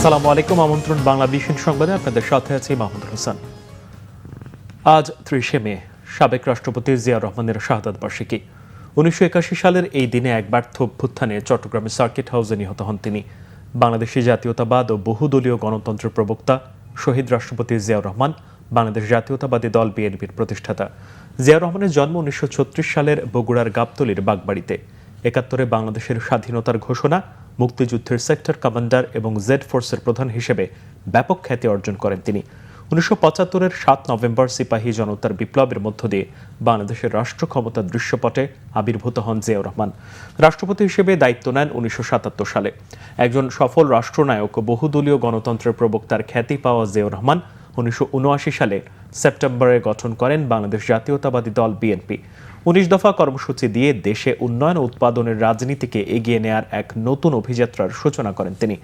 আসসালামু আলাইকুম। আমন্ত্রণ বাংলাদেশের সংবাদে আপনাদের সাথে আছি মাহমুদুল হোসেন। আজ ৩০শে মে সাবেক রাষ্ট্রপতি জিয়াউর রহমানের শাহাদাত বার্ষিকী। ১৯৮১ সালের এই দিনে এক ব্যর্থ অভ্যুত্থানে চট্টগ্রামের সার্কিট হাউসে নিহত হন তিনি। বাংলাদেশি জাতীয়তাবাদ ও বহুদলীয় গণতন্ত্রের প্রবক্তা শহীদ রাষ্ট্রপতি জিয়াউর রহমান বাংলাদেশ জাতীয়তাবাদী দল বিএনপির প্রতিষ্ঠাতা। জিয়াউর রহমানের জন্ম ১৯৩৬ সালের বগুড়ার গাবতলীর বাগবাড়িতে। ৭১-এ বাংলাদেশের স্বাধীনতার ঘোষণা, মুক্তিযুদ্ধের সেক্টর কমান্ডার এবং জেড ফোর্সের প্রধান হিসেবে ব্যাপক খ্যাতি অর্জন করেন তিনি। ১৯৭৫-এর ৭ নভেম্বর সিপাহী জনতার বিপ্লবের মধ্য দিয়ে বাংলাদেশের রাষ্ট্র ক্ষমতার দৃশ্যপটে আবির্ভূত হন জিয়াউর রহমান। রাষ্ট্রপতি হিসেবে দায়িত্ব নেন ১৯৭৭ সালে। একজন সফল রাষ্ট্রনায়ক ও বহুদলীয় গণতন্ত্রের প্রবক্তার খ্যাতি পাওয়া জিয়াউর রহমান ১৯৭৯ সালে সেপ্টেম্বরে গঠন করেন বাংলাদেশ জাতীয়তাবাদী দল বিএনপি। ১৯ দফা কর্মসূচি দিয়ে দেশে উন্নয়ন ও উৎপাদনের রাজনীতিকে এগিয়ে নেয়ার এক নতুন অভিযাত্রার সূচনা করেন তিনি।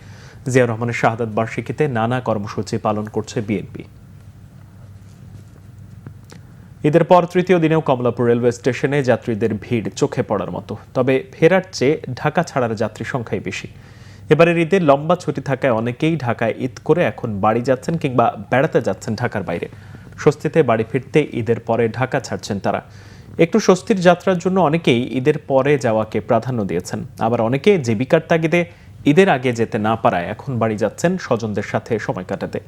জিয়াউর রহমানের শাহাদাত বার্ষিকীতে নানা কর্মসূচি পালন করছে বিএনপি। ঈদের পর তৃতীয় দিনেও কমলাপুর রেলওয়ে স্টেশনে যাত্রীদের ভিড় চোখে পড়ার মতো। তবে ফেরার চেয়ে ঢাকা ছাড়ার যাত্রী সংখ্যাই বেশি। এবারের ঈদে লম্বা ছুটি থাকায় অনেকেই ঢাকায় ঈদ করে এখন বাড়ি যাচ্ছেন কিংবা বেড়াতে যাচ্ছেন ঢাকার বাইরে। স্বস্তিতে বাড়ি ফিরতে ঈদের পরে ঢাকা ছাড়ছেন তারা। একটু স্বস্তির যাত্রার জন্য অনেকেই ঈদের পরে যাওয়াকে প্রাধান্য দিয়েছেন। আবার অনেকে জীবিকার তাগিদে ঈদের আগে যেতে না পারায় এখন বাড়ি যাচ্ছেন স্বজনদের সাথে সময় কাটাতে।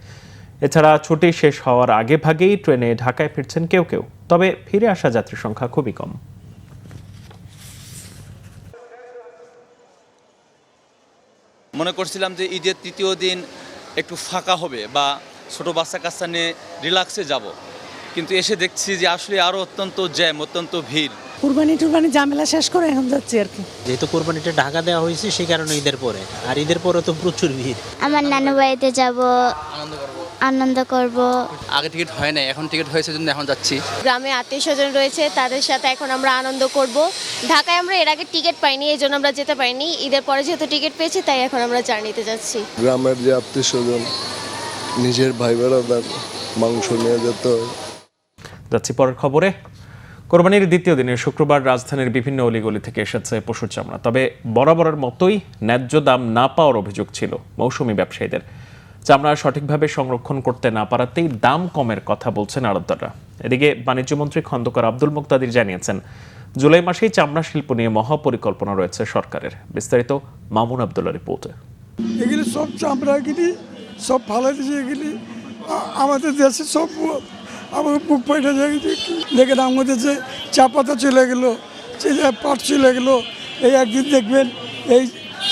এছাড়া ছুটি শেষ হওয়ার আগে ভাগেই ট্রেনে ঢাকায় ফিরছেন কেউ কেউ। তবে ফিরে আসা যাত্রীর সংখ্যা খুবই কম। মনে করছিলাম যে ঈদের তৃতীয় দিন একটু ফাঁকা হবে বা ছোট বাচ্চা কাচ্চা নিয়ে রিল্যাক্সে যাব, কিন্তু এসে দেখছি যে আসলে আরও অত্যন্ত জ্যাম, অত্যন্ত ভিড়। কুরবানি ঝামেলা শেষ করে এখন যাচ্ছি আর কি। যেহেতু কোরবানিটা ঢাকা দেওয়া হয়েছে সেই কারণে ঈদের পরে, আর ঈদের পরে তো প্রচুর ভিড়। আমার নানু বাড়িতে যাব, আনন্দ করব। আগে টিকিট হয় না, এখন টিকিট হয়েছে জন্য এখন যাচ্ছি। গ্রামে আত্মীয় স্বজন রয়েছে, তাদের সাথে এখন আমরা আনন্দ করব। ঢাকায় আমরা এর আগে টিকিট পাইনি, এই জন্য আমরা যেতে পারিনি। ঈদের পরে যেহেতু টিকিট পেয়েছি তাই এখন আমরা জার্নিতে যাচ্ছি। গ্রামের যে আত্মীয় স্বজন, নিজের ভাই বেড়াদার মাংস নিয়ে যেতে হয়। যাচ্ছি পরের খবরে। কোরবানির দ্বিতীয় দিনে শুক্রবার রাজধানীর বিভিন্ন অলিগলি থেকে এসেছে পশুর চামড়া। তবে বরাবরের মতোই ন্যায্য দাম না পাওয়ার অভিযোগ ছিল মৌসুমী ব্যবসায়ীদের। চামড়া সঠিকভাবে সংরক্ষণ করতে না পারাতেই দাম কমের কথা বলছেন আড়তদাররা। এদিকে বাণিজ্যমন্ত্রী খন্দকার আব্দুল মুকতাদির জানিয়েছেন, জুলাই মাসেই চামড়া শিল্প নিয়ে মহাপরিকল্পনা রয়েছে সরকারের। বিস্তারিত মামুন আবদুল্লাহ রিপোর্টে। এগুলি সব চামড়াগুলি সব ফালাই দিয়েছে। এগুলি আমাদের দেশে সব আমার বুক পাইটা দেখে দাম হতেছে। চা পাতা চলে গেলো, পাট চলে গেলো। এই একদিন দেখবেন এই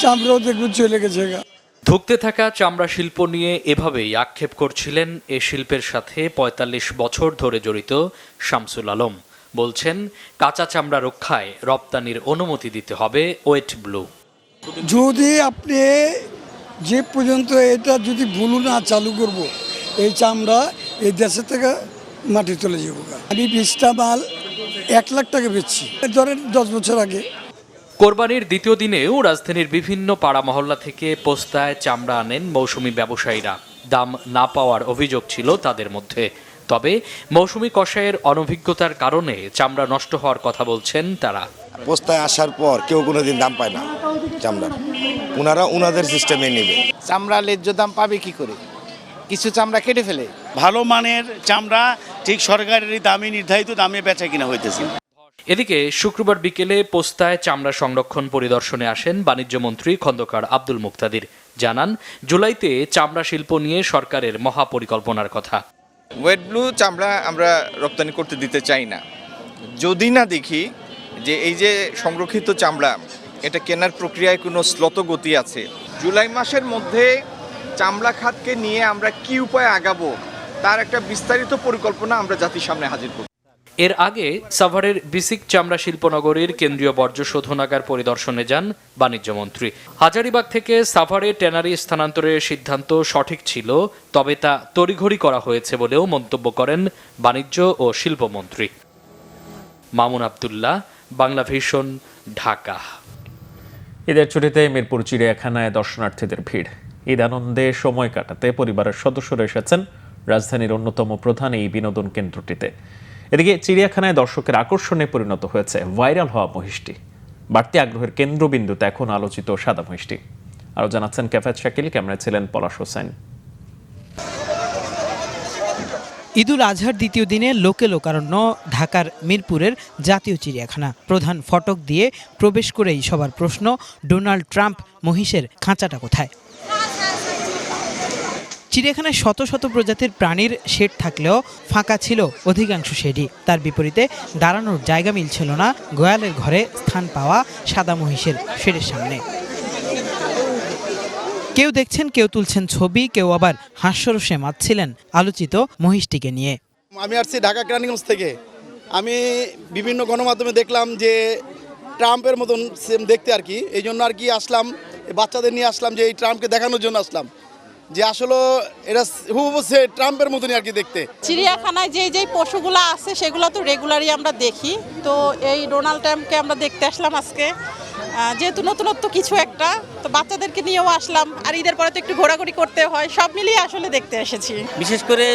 চামড়াও দেখবেন চলে গেছে। ধুঁকতে থাকা চামড়া শিল্প নিয়ে এভাবেই আক্ষেপ করছিলেন এ শিল্পের সাথে ৪৫ বছর ধরে জড়িত শামসুল আলম। বলছেন, কাঁচা চামড়া রক্ষায় রপ্তানির অনুমতি দিতে হবে ওয়েট ব্লু। যদি আপনি যে পর্যন্ত এটা যদি ব্লু না চালু করব, এই চামড়া এই দেশের থেকে মাটি চলে যাব। আমি 20টা মাল 1 লাখ টাকা বেচছি, ধরেন 10 বছর আগে। কোরবানির দ্বিতীয় দিনেও রাজধানীর বিভিন্ন পাড়া মহল্লা থেকে পোস্তায় চামড়া আনেন মৌসুমি ব্যবসায়ীরা। দাম না পাওয়ার অভিযোগ ছিল তাদের মধ্যে। তবে মৌসুমি কসাইয়ের অনভিজ্ঞতার কারণে চামড়া নষ্ট হওয়ার কথা বলছেন তারা। পোস্তায় আসার পর কেউ কোনোদিন দাম পায় না চামড়া, ওনারা ওনাদের সিস্টেমে নেবে। চামড়া ন্যায্য দাম পাবে কি করে? কিছু চামড়া কেটে ফেলে। ভালো মানের চামড়া ঠিক সরকারের দামে নির্ধারিত দামে বেচা কিনা হইতেছে। এদিকে শুক্রবার বিকেলে পোস্তায় চামড়া সংরক্ষণ পরিদর্শনে আসেন বাণিজ্যমন্ত্রী খন্দকার আব্দুল মুকতাদির। জানান, জুলাইতে চামড়া শিল্প নিয়ে সরকারের মহাপরিকল্পনার কথা। ওয়েট ব্লু চামড়া আমরা রপ্তানি করতে দিতে চাই না, যদি না দেখি যে এই যে সংরক্ষিত চামড়া এটা কেনার প্রক্রিয়ায় কোনো শ্লথ গতি আছে। জুলাই মাসের মধ্যে চামড়া খাতকে নিয়ে আমরা কি উপায়ে আগাবো তার একটা বিস্তারিত পরিকল্পনা আমরা জাতির সামনে হাজির করব। এর আগে সাভারের বিসিক চামড়া শিল্পনগরীর কেন্দ্রীয় বর্জ্য শোধনাগার পরিদর্শনে যান বাণিজ্যমন্ত্রী। হাজারীবাগ থেকে সাভারে ট্যানারি স্থানান্তরের সিদ্ধান্ত সঠিক ছিল, তবে তা তড়িঘড়ি করা হয়েছে বলেও মন্তব্য করেন বাণিজ্য ও শিল্পমন্ত্রী। মামুন আবদুল্লাহ, বাংলা ভিশন, ঢাকা। ঈদের ছুটিতে মিরপুর চিড়িয়াখানায় দর্শনার্থীদের ভিড়। ঈদ আনন্দে সময় কাটাতে পরিবারের সদস্যরা এসেছেন রাজধানীর অন্যতম প্রধান এই বিনোদন কেন্দ্রটিতে। এদিকে চিড়িয়াখানায় দর্শকের আকর্ষণে পরিণত হয়েছে ভাইরাল হওয়া মহিষটি। বাড়তি আগ্রহের কেন্দ্রবিন্দুতে এখন আলোচিত সাদা মহিষটি। আরও জানাচ্ছেন কেফায়েত শাকিল, ক্যামেরায় ছিলেন পলাশ হোসেন। ঈদুল আজহার দ্বিতীয় দিনে লোকে লোকারণ্য ঢাকার মিরপুরের জাতীয় চিড়িয়াখানা। প্রধান ফটক দিয়ে প্রবেশ করেই সবার প্রশ্ন, ডোনাল্ড ট্রাম্প মহিষের খাঁচাটা কোথায়? চিড়িয়াখানায় শত শত প্রজাতির প্রাণীর শেড থাকলেও ফাঁকা ছিল অধিকাংশ শেডই। তার বিপরীতে দাঁড়ানোর জায়গা মিলছিল না গোয়ালের ঘরে স্থান পাওয়া সাদা মহিষের শেডের সামনে। কেউ দেখছেন, কেউ তুলছেন ছবি, কেউ আবার হাস্যরসে মাতছিলেন আলোচিত মহিষটিকে নিয়ে। আমি আসছি ঢাকা কেরানীগঞ্জ থেকে। আমি বিভিন্ন গণমাধ্যমে দেখলাম যে ট্রাম্পের মতন সেম দেখতে আর কি, এই জন্য আর কি আসলাম, বাচ্চাদের নিয়ে আসলাম যে এই ট্রাম্পকে দেখানোর জন্য আসলাম যে আসলে এটা হুবহু সে ট্রাম্পের মতনই আর কি দেখতে। চিড়িয়াখানায় যেই পশুগুলো আছে সেগুলো তো রেগুলারই আমরা দেখি, তো এই ডোনাল্ড ট্রাম্পকে আমরা দেখতে আসলাম আজকে, যেহেতু নতুনত্ব কিছু একটা, তো বাচ্চাদেরকে নিয়েও আসলাম। আর ঈদের পরে তো একটু ঘোরাঘুরি করতে হয়, সব মিলিয়ে আসলে দেখতে এসেছি। বিশেষ করে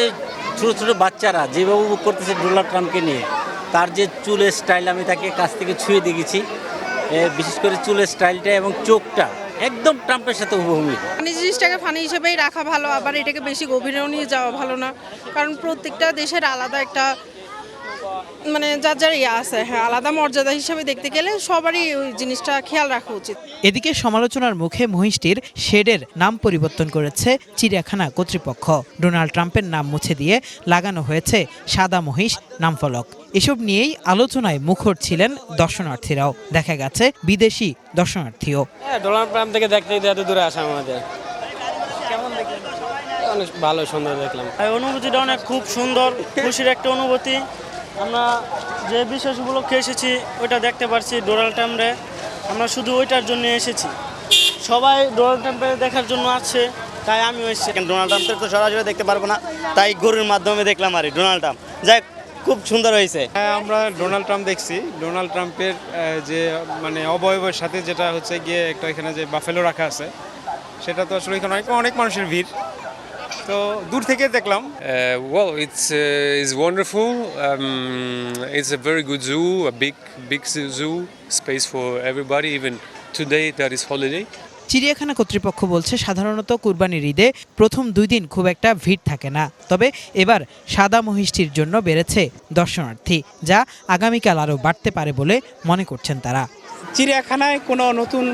ছোট ছোট বাচ্চারা যেভাবে উপভোগ করতেছে ডোনাল্ড ট্রাম্পকে নিয়ে, তার যে চুলের স্টাইল, আমি তাকে কাছ থেকে ছুঁয়ে দেখেছি, বিশেষ করে চুলের স্টাইলটা এবং চোখটা একদম ট্রাম্পের সাথে হুবহু। ফানি জিনিসটাকে ফানি হিসেবেই রাখা ভালো, আবার এটাকে বেশি গভীরেও নিয়ে যাওয়া ভালো না, কারণ প্রত্যেকটা দেশের আলাদা একটা মানে যার যার আছে, হ্যাঁ, আলাদা মর্যাদা হিসেবে দেখতে গেলে সবারই ওই জিনিসটা খেয়াল রাখা উচিত। এদিকে সমালোচনার মুখে মহিষটির শেডের নাম পরিবর্তন করেছে চিড়িয়াখানা কর্তৃপক্ষ। ডোনাল্ড ট্রাম্পের নাম মুছে দিয়ে লাগানো হয়েছে সাদা মহিষ নামফলক। এসব নিয়েই আলোচনায় মুখর ছিলেন দর্শনার্থীরাও। দেখা গেছে বিদেশি দর্শনার্থীও। ডোনাল্ড ট্রাম্প থেকে দেখতে এত দূরে আসা আমাদের অনেক ভালো, সুন্দর দেখলাম। অনুভূতিটা অনেক খুব সুন্দর, খুশির একটা অনুভূতি। আমরা যে বিশেষ উপলক্ষে এসেছি ওইটা দেখতে পারছি ডোনাল্ড ট্রাম্পে, আমরা শুধু ওইটার জন্য এসেছি। সবাই ডোনাল্ড ট্রাম্পে দেখার জন্য আছে, তাই আমিও এসেছি। ডোনাল্ড ট্রাম্পের তো সরাসরি দেখতে পারবো না, তাই গরুর মাধ্যমে দেখলাম আর ডোনাল্ড ট্রাম্প, যাই খুব সুন্দর হয়েছে। হ্যাঁ, আমরা ডোনাল্ড ট্রাম্প দেখছি। ডোনাল্ড ট্রাম্পের যে মানে অবয়বের সাথে যেটা হচ্ছে গিয়ে একটা এখানে যে বাফেলো রাখা আছে, সেটা তো আসলে এখানে অনেক মানুষের ভিড়, তো দূর থেকে দেখলাম। Well, it's wonderful. It's a very good zoo, a big zoo, space for everybody. Even today, that is holiday. চিড়িয়াখানা কর্তৃপক্ষ বলছে সাধারণত কুরবানির ঈদে প্রথম 2 দিন খুব একটা ভিড় থাকে না, তবে এবার সাদা মহিষটির জন্য বেড়েছে দর্শনার্থী, যা আগামীকাল আরও বাড়তে পারে বলে মনে করছেন তারা। চিড়িয়াখানায় কোনো নতুন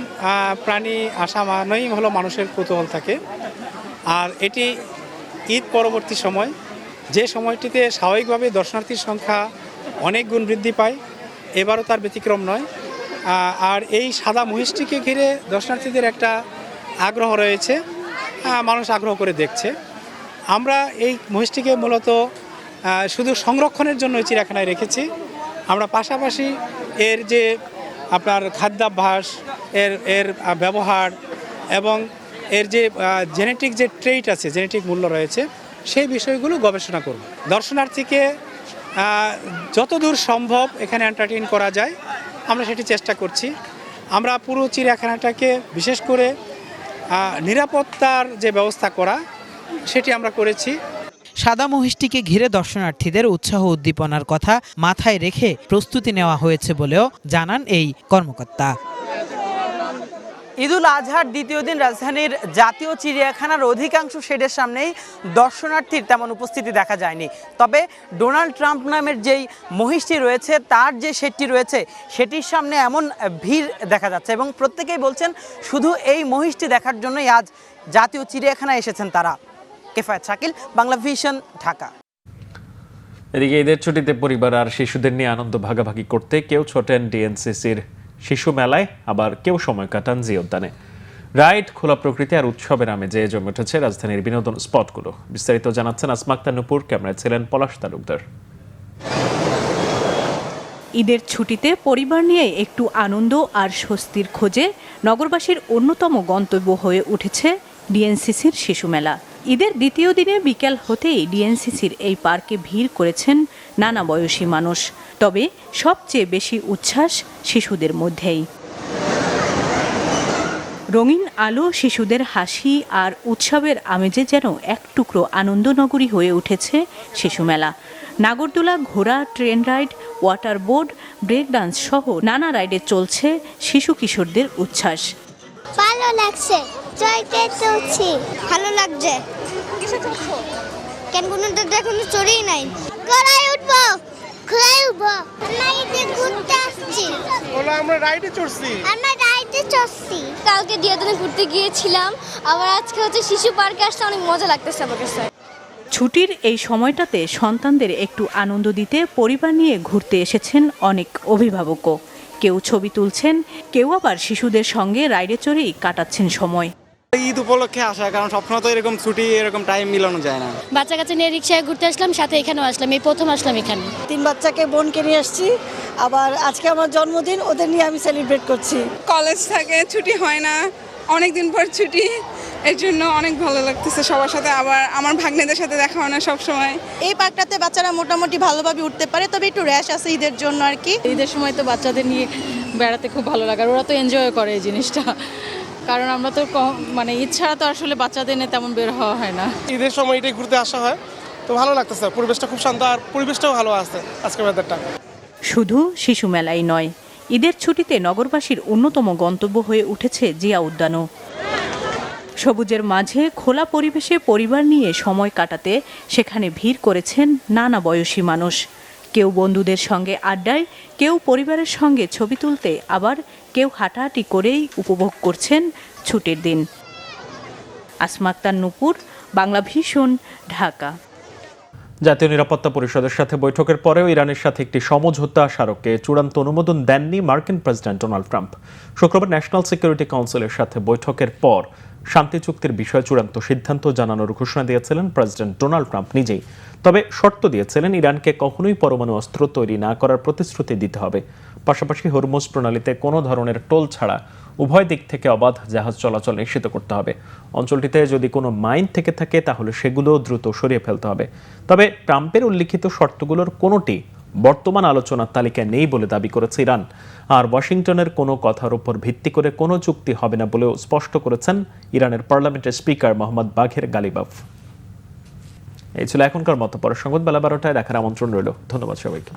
প্রাণী আসা মানেই হলো মানুষের কৌতূহল থাকে, আর এটি ঈদ পরবর্তী সময়, যে সময়টিতে স্বাভাবিকভাবে দর্শনার্থীর সংখ্যা অনেক গুণ বৃদ্ধি পায়, এবারও তার ব্যতিক্রম নয়। আর এই সাদা মহিষটিকে ঘিরে দর্শনার্থীদের একটা আগ্রহ রয়েছে, মানুষ আগ্রহ করে দেখছে। আমরা এই মহিষটিকে মূলত শুধু সংরক্ষণের জন্য চিড়িয়াখানায় রেখেছি। আমরা পাশাপাশি এর যে আপনার খাদ্যাভ্যাস, এর ব্যবহার এবং এর যে জেনেটিক যে ট্রেইট আছে, জেনেটিক মূল্য রয়েছে, সেই বিষয়গুলো গবেষণা করব। দর্শনার্থীকে যতদূর সম্ভব এখানে এন্টারটেইন করা যায় আমরা সেটি চেষ্টা করছি। আমরা পুরো চিড়িয়াখানাটাকে বিশেষ করে নিরাপত্তার যে ব্যবস্থা করা, সেটি আমরা করেছি। সাদা মহিষটিকে ঘিরে দর্শনার্থীদের উৎসাহ উদ্দীপনার কথা মাথায় রেখে প্রস্তুতি নেওয়া হয়েছে বলেও জানান এই কর্মকর্তা। ঈদুল আজহার দ্বিতীয় দিন রাজধানীর জাতীয় চিড়িয়াখানার অধিকাংশ শেডের সামনেই দর্শনার্থীর তেমন উপস্থিতি দেখা যায়নি, তবে ডোনাল্ড ট্রাম্প নামের যেই মহিষটি রয়েছে, তার যে শেডটি রয়েছে সেটির সামনে এমন ভিড় দেখা যাচ্ছে এবং প্রত্যেকেই বলছেন শুধু এই মহিষটি দেখার জন্যই আজ জাতীয় চিড়িয়াখানায় এসেছেন তারা। কেফায়েত শাকিল, বাংলা ভিশন, ঢাকা। এদিকে ঈদের ছুটিতে পরিবার আর শিশুদের নিয়ে আনন্দ ভাগাভাগি করতে কেউ ছোটেন ডিএনসিসির শিশু মেলায়, আবার কেউ সময় কাটান জি উদ্যানে। রাইড, খোলা প্রকৃতি আর উৎসবের আমেজে জমে উঠেছে রাজধানীর বিনোদন স্পটগুলো। বিস্তারিত জানাচ্ছেন আসমা আক্তার নূপুর, ক্যামেরায় ছিলেন পলাশ তালুকদার। ঈদের ছুটিতে পরিবার নিয়ে একটু আনন্দ আর স্বস্তির খোঁজে নগরবাসীর অন্যতম গন্তব্য হয়ে উঠেছে ডিএনসিসির শিশু মেলা। ঈদের দ্বিতীয় দিনে বিকেল হতেই ডিএনসিসির এই পার্কে ভিড় করেছেন নানা বয়সী মানুষ, তবে সবচেয়ে বেশি উচ্ছ্বাস শিশুদের মধ্যেই। রঙিন আলো, শিশুদের হাসি আর উৎসবের আমেজে যেন এক টুকরো আনন্দনগরী হয়ে উঠেছে শিশু মেলা। নাগরদোলা, ঘোড়া, train ride, water board, break dance সহ নানা রাইডে চলছে শিশু কিশোরদের উচ্ছ্বাস। ভালো লাগছে। জয়তে চলছি ভালো লাগছে কেন কোনো তো এখনো চড়েই নাই ঘোড়ায় উঠবো নাইতে ঘুরতে আসছি আমরা রাইডে চড়ছি কালকে দিয়াদনে ঘুরতে গিয়েছিলাম, আবার আজকে হচ্ছে শিশু পার্কে আসতে অনেক মজা লাগতেছে আমার কাছে। ছুটির এই সময়টাতে সন্তানদের একটু আনন্দ দিতে পরিবার নিয়ে ঘুরতে এসেছেন অনেক অভিভাবকও। কেউ ছবি তুলছেন, কেউ আবার শিশুদের সঙ্গে রাইডে চড়েই কাটাচ্ছেন সময়। ঈদ উপলক্ষে আসা, কারণ সবসময় তো এরকম ছুটি এরকম টাইম মিলানো যায় না। বাচ্চা কাচ্চা নিয়ে রিক্সায় ঘুরতে আসলাম, সাথে এখানেও আসলাম, এই প্রথম আসলাম এখানে। 3 বাচ্চাকে বোনকে নিয়ে আসছি, আবার আজকে আমার জন্মদিন, ওদের নিয়ে আমি সেলিব্রেট করছি। কলেজ থাকে, ছুটি হয় না, অনেক দিন পর ছুটি, এর জন্য অনেক ভালো লাগতেছে সবার সাথে। আবার আমার ভাগ্নেদের সাথে দেখা হয় না সব সময়। এই পার্কটাতে বাচ্চারা মোটামুটি ভালোভাবে উঠতে পারে, তবে একটু র্যাশ আছে ঈদের জন্য আর কি। ঈদের সময় তো বাচ্চাদের নিয়ে বেড়াতে খুব ভালো লাগে, আর ওরা তো এনজয় করে এই জিনিসটা, কারণ আমরা তো মানে ঈদ ছাড়া তো আসলে বাচ্চাদের নিয়ে তেমন বের হওয়া হয় না। ঈদের সময় এটাই ঘুরতে আসা হয়, তো ভালো লাগতেছে, পরিবেশটা খুব শান্ত আর পরিবেশটাও ভালো আছে আজকের ওয়েদারটা। শুধু শিশু মেলাই নয়, ঈদের ছুটিতে নগরবাসীর অন্যতম গন্তব্য হয়ে উঠেছে জিয়া উদ্যানও। সবুজের মাঝে খোলা পরিবেশে পরিবার নিয়ে সময় কাটাতে সেখানে ভিড় করেছেন নানা বয়সী মানুষ। কেউ বন্ধুদের সঙ্গে আড্ডায়, কেউ পরিবারের সঙ্গে ছবি তুলতে, আবার কেউ হাঁটাহাঁটি করেই উপভোগ করছেন ছুটির দিন। আসমা আক্তার নূপুর, বাংলা ভিশন, ঢাকা। জাতীয় নিরাপত্তা পরিষদের সাথে বৈঠকের পরেও ইরানের সাথে একটি সমঝোতা স্মারকে চূড়ান্ত অনুমোদন দেননি মার্কিন প্রেসিডেন্ট ডোনাল্ড ট্রাম্প। শুক্রবার ন্যাশনাল সিকিউরিটি কাউন্সিলের সাথে বৈঠকের পর শান্তি চুক্তির বিষয়ে চূড়ান্ত সিদ্ধান্ত জানানোর ঘোষণা দিয়েছিলেন প্রেসিডেন্ট ডোনাল্ড ট্রাম্প নিজেই। তবে শর্ত দিয়েছিলেন ইরানকে কখনোই পরমাণু অস্ত্র তৈরি না করার প্রতিশ্রুতি দিতে হবে। পাশাপাশি হরমুজ প্রণালীতে কোনো ধরনের টোল ছাড়া উভয় দিক থেকে অবাধ জাহাজ চলাচল নিশ্চিত করতে হবে। অঞ্চলটিতে যদি কোনো মাইন থেকে থাকে তাহলে সেগুলো দ্রুত সরিয়ে ফেলতে হবে। তবে ট্রাম্পের উল্লিখিত শর্তগুলোর কোনোটি বর্তমান আলোচনার তালিকায় নেই বলে দাবি করেছে ইরান। আর ওয়াশিংটনের কোনো কথার উপর ভিত্তি করে কোনো চুক্তি হবে না বলেও স্পষ্ট করেছেন ইরানের পার্লামেন্টের স্পিকার মোহাম্মদ বাঘের গালিবাফ। এই ছিল এখনকার মতো। পরের সংবাদ বেলা 12টায় দেখার আমন্ত্রণ রইল। ধন্যবাদ সবাইকে।